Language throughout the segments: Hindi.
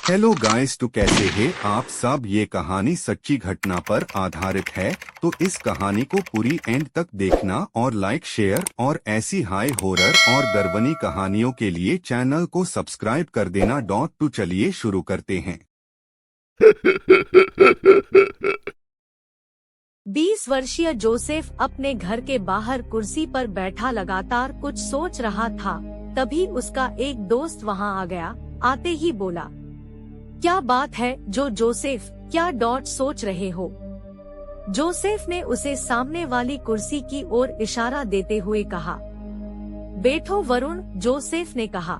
हेलो गाइस, तो कैसे हैं आप सब। ये कहानी सच्ची घटना पर आधारित है, तो इस कहानी को पूरी एंड तक देखना और लाइक शेयर और ऐसी हाई हॉरर और दर्वनी कहानियों के लिए चैनल को सब्सक्राइब कर देना। तो चलिए शुरू करते हैं। 20 वर्षीय जोसेफ अपने घर के बाहर कुर्सी पर बैठा लगातार कुछ सोच रहा था। तभी उसका एक दोस्त वहां आ गया। आते ही बोला, क्या बात है जोसेफ, क्या सोच रहे हो। जोसेफ ने उसे सामने वाली कुर्सी की ओर इशारा देते हुए कहा, बैठो वरुण। जोसेफ ने कहा।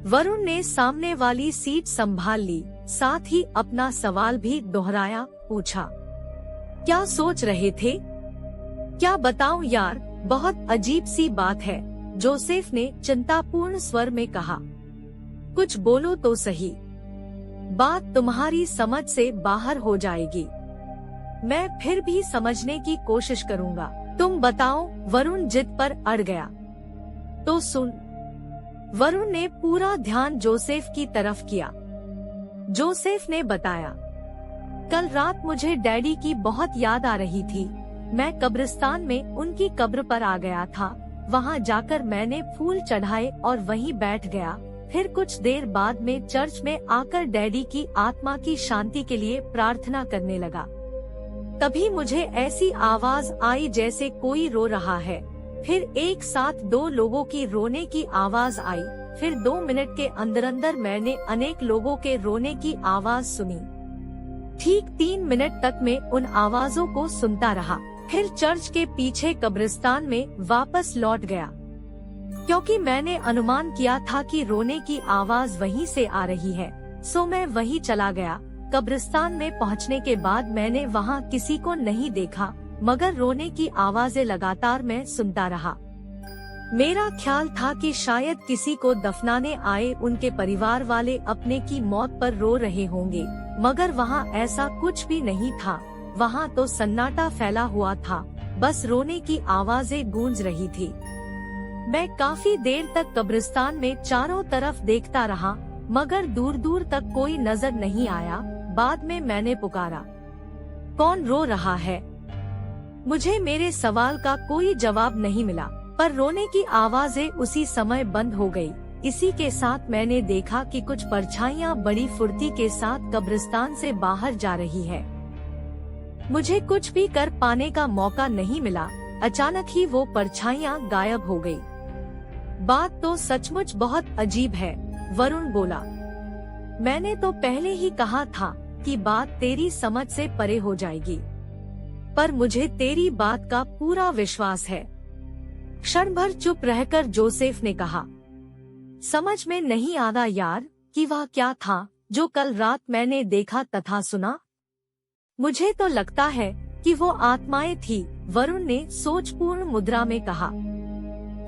वरुण ने सामने वाली सीट संभाल ली, साथ ही अपना सवाल भी दोहराया। पूछा, क्या सोच रहे थे। क्या बताऊं यार, बहुत अजीब सी बात है, जोसेफ ने चिंतापूर्ण स्वर में कहा। कुछ बोलो तो सही, बात तुम्हारी समझ से बाहर हो जाएगी। मैं फिर भी समझने की कोशिश करूंगा, तुम बताओ। वरुण जिद पर अड़ गया। तो सुन। वरुण ने पूरा ध्यान जोसेफ की तरफ किया। जोसेफ ने बताया, कल रात मुझे डैडी की बहुत याद आ रही थी। मैं कब्रिस्तान में उनकी कब्र पर आ गया था। वहां जाकर मैंने फूल चढ़ाए और वहीं बैठ गया। फिर कुछ देर बाद में चर्च में आकर डैडी की आत्मा की शांति के लिए प्रार्थना करने लगा। तभी मुझे ऐसी आवाज आई जैसे कोई रो रहा है। फिर एक साथ 2 लोगों की रोने की आवाज आई। फिर 2 मिनट के अंदर मैंने अनेक लोगों के रोने की आवाज सुनी। ठीक 3 मिनट तक मैं उन आवाजों को सुनता रहा। फिर चर्च के पीछे कब्रिस्तान में वापस लौट गया, क्योंकि मैंने अनुमान किया था कि रोने की आवाज वहीं से आ रही है। सो मैं वहीं चला गया। कब्रिस्तान में पहुंचने के बाद मैंने वहां किसी को नहीं देखा, मगर रोने की आवाजें लगातार मैं सुनता रहा। मेरा ख्याल था कि शायद किसी को दफनाने आए उनके परिवार वाले अपने की मौत पर रो रहे होंगे, मगर वहां ऐसा कुछ भी नहीं था। वहां तो सन्नाटा फैला हुआ था, बस रोने की आवाजें गूंज रही थी। मैं काफी देर तक कब्रिस्तान में चारों तरफ देखता रहा, मगर दूर दूर तक कोई नजर नहीं आया। बाद में मैंने पुकारा, कौन रो रहा है। मुझे मेरे सवाल का कोई जवाब नहीं मिला, पर रोने की आवाजें उसी समय बंद हो गई। इसी के साथ मैंने देखा कि कुछ परछाइयां बड़ी फुर्ती के साथ कब्रिस्तान से बाहर जा रही है। मुझे कुछ भी कर पाने का मौका नहीं मिला। अचानक ही वो परछाइयां गायब हो गई। बात तो सचमुच बहुत अजीब है, वरुण बोला। मैंने तो पहले ही कहा था कि बात तेरी समझ से परे हो जाएगी, पर मुझे तेरी बात का पूरा विश्वास है। क्षण भर चुप रहकर जोसेफ ने कहा, समझ में नहीं आता यार कि वह क्या था जो कल रात मैंने देखा तथा सुना। मुझे तो लगता है कि वो आत्माएं थी, वरुण ने सोचपूर्ण मुद्रा में कहा।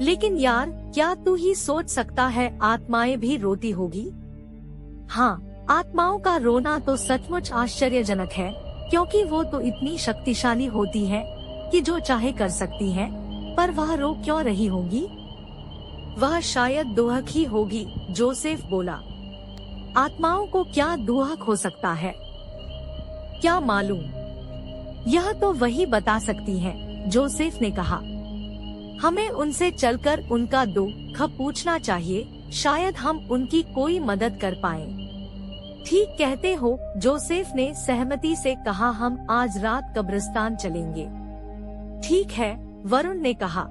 लेकिन यार, क्या तू ही सोच सकता है आत्माएं भी रोती होगी। हाँ, आत्माओं का रोना तो सचमुच आश्चर्यजनक है, क्योंकि वो तो इतनी शक्तिशाली होती है कि जो चाहे कर सकती है। पर वह रो क्यों रही होगी। वह शायद दुहक ही होगी, जोसेफ बोला। आत्माओं को क्या दुहक हो सकता है, क्या मालूम। यह तो वही बता सकती है, जोसेफ ने कहा। हमें उनसे चलकर उनका दुख पूछना चाहिए, शायद हम उनकी कोई मदद कर पाएं। ठीक कहते हो, जोसेफ ने सहमति से कहा। हम आज रात कब्रिस्तान चलेंगे। ठीक है, वरुण ने कहा।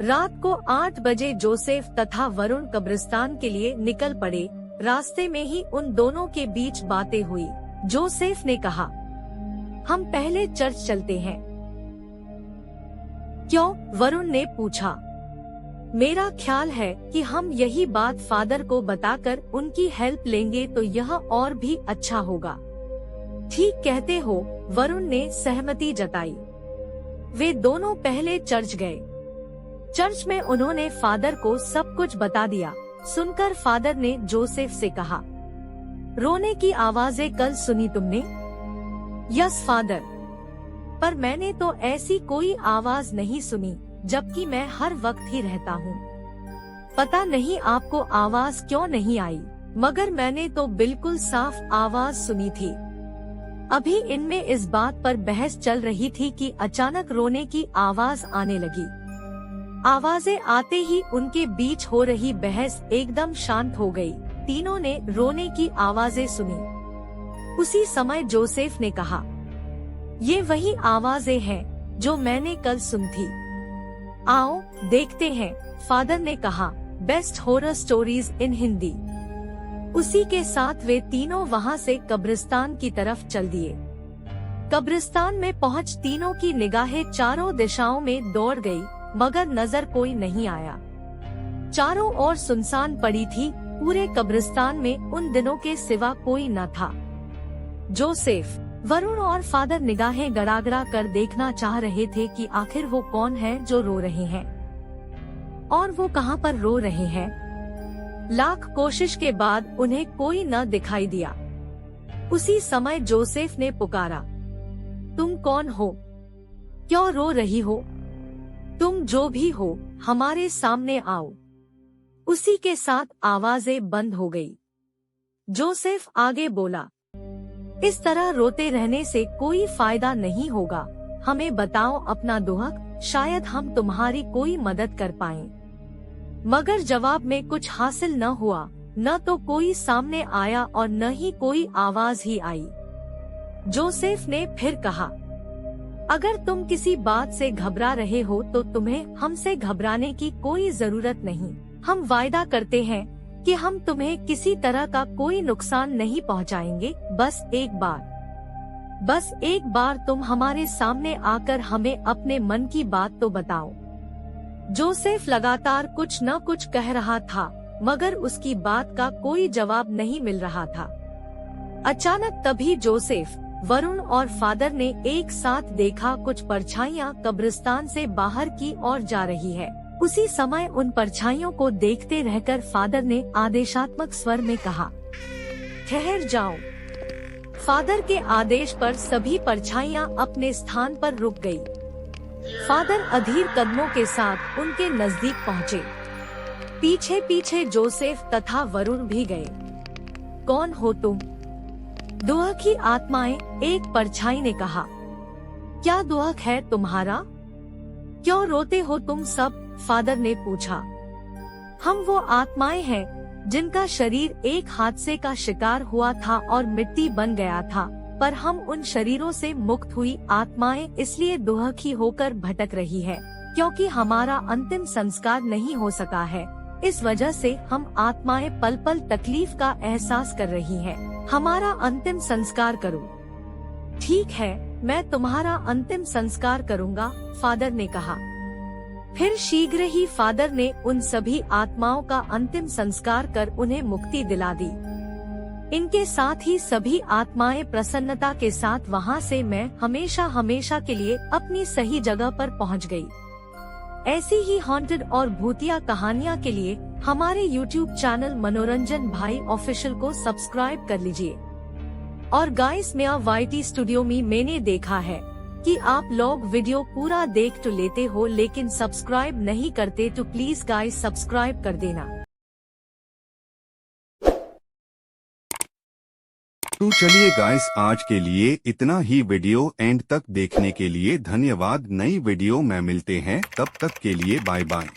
रात को 8 बजे जोसेफ तथा वरुण कब्रिस्तान के लिए निकल पड़े। रास्ते में ही उन दोनों के बीच बातें हुई। जोसेफ ने कहा, हम पहले चर्च चलते हैं। क्यों, वरुण ने पूछा। मेरा ख्याल है कि हम यही बात फादर को बताकर उनकी हेल्प लेंगे तो यह और भी अच्छा होगा। ठीक कहते हो, वरुण ने सहमति जताई। वे दोनों पहले चर्च गए। चर्च में उन्होंने फादर को सब कुछ बता दिया। सुनकर फादर ने जोसेफ से कहा, रोने की आवाजें कल सुनी तुमने। यस फादर, पर मैंने तो ऐसी कोई आवाज नहीं सुनी, जबकि मैं हर वक्त ही रहता हूँ। पता नहीं आपको आवाज क्यों नहीं आई। मगर मैंने तो बिल्कुल साफ आवाज सुनी थी। अभी इनमें इस बात पर बहस चल रही थी कि अचानक रोने की आवाज आने लगी। आवाजें आते ही उनके बीच हो रही बहस एकदम शांत हो गई। तीनों ने रोने की आवाजें सुनी। उसी समय जोसेफ ने कहा, ये वही आवाजें हैं जो मैंने कल सुनी थी। आओ देखते हैं, फादर ने कहा। Best horror stories in Hindi. उसी के साथ वे तीनों वहां से कब्रिस्तान की तरफ चल दिए। कब्रिस्तान में पहुंच तीनों की निगाहें चारों दिशाओं में दौड़ गई, मगर नजर कोई नहीं आया। चारों ओर सुनसान पड़ी थी। पूरे कब्रिस्तान में उन दिनों के सिवा कोई न था। जोसेफ, वरुण और फादर निगाहें गड़ागड़ा कर देखना चाह रहे थे कि आखिर वो कौन है जो रो रहे हैं और वो कहां पर रो रहे हैं। लाख कोशिश के बाद उन्हें कोई न दिखाई दिया। उसी समय जोसेफ ने पुकारा, तुम कौन हो? क्यों रो रही हो? तुम जो भी हो, हमारे सामने आओ। उसी के साथ आवाजें बंद हो गई। जोसेफ आगे बोला, इस तरह रोते रहने से कोई फायदा नहीं होगा। हमें बताओ अपना दुख, शायद हम तुम्हारी कोई मदद कर पाएं। मगर जवाब में कुछ हासिल न हुआ। न तो कोई सामने आया और न ही कोई आवाज ही आई। जोसेफ ने फिर कहा, अगर तुम किसी बात से घबरा रहे हो तो तुम्हें हमसे घबराने की कोई जरूरत नहीं। हम वायदा करते हैं कि हम तुम्हें किसी तरह का कोई नुकसान नहीं पहुंचाएंगे। बस एक बार तुम हमारे सामने आकर हमें अपने मन की बात तो बताओ। जोसेफ लगातार कुछ न कुछ कह रहा था, मगर उसकी बात का कोई जवाब नहीं मिल रहा था। अचानक तभी जोसेफ, वरुण और फादर ने एक साथ देखा कुछ परछाइयां कब्रिस्तान से बाहर की ओर जा रही है। उसी समय उन परछाइयों को देखते रहकर फादर ने आदेशात्मक स्वर में कहा, ठहर जाओ। फादर के आदेश पर सभी परछाइयां अपने स्थान पर रुक गई। फादर अधीर कदमों के साथ उनके नजदीक पहुँचे। पीछे पीछे जोसेफ तथा वरुण भी गए। कौन हो तुम? दुख की आत्माएं, एक परछाई ने कहा। क्या दुख है तुम्हारा? क्यों रोते हो तुम सब? फादर ने पूछा। हम वो आत्माएं हैं जिनका शरीर एक हादसे का शिकार हुआ था और मिट्टी बन गया था, पर हम उन शरीरों से मुक्त हुई आत्माएं इसलिए दुखी होकर भटक रही है क्योंकि हमारा अंतिम संस्कार नहीं हो सका है। इस वजह से हम आत्माएं पल पल तकलीफ का एहसास कर रही हैं। हमारा अंतिम संस्कार करो। ठीक है, मैं तुम्हारा अंतिम संस्कार करूँगा, फादर ने कहा। फिर शीघ्र ही फादर ने उन सभी आत्माओं का अंतिम संस्कार कर उन्हें मुक्ति दिला दी। इनके साथ ही सभी आत्माएं प्रसन्नता के साथ वहां से मैं हमेशा हमेशा के लिए अपनी सही जगह पर पहुंच गई। ऐसी ही हॉन्टेड और भूतिया कहानियां के लिए हमारे YouTube चैनल मनोरंजन भाई ऑफिशियल को सब्सक्राइब कर लीजिए। और गाइस, मेरा YT स्टूडियो में मैंने देखा है कि आप लोग वीडियो पूरा देख तो लेते हो लेकिन सब्सक्राइब नहीं करते, तो प्लीज गाइस सब्सक्राइब कर देना। तो चलिए गाइस, आज के लिए इतना ही। वीडियो एंड तक देखने के लिए धन्यवाद। नई वीडियो में मिलते हैं, तब तक के लिए बाय बाय।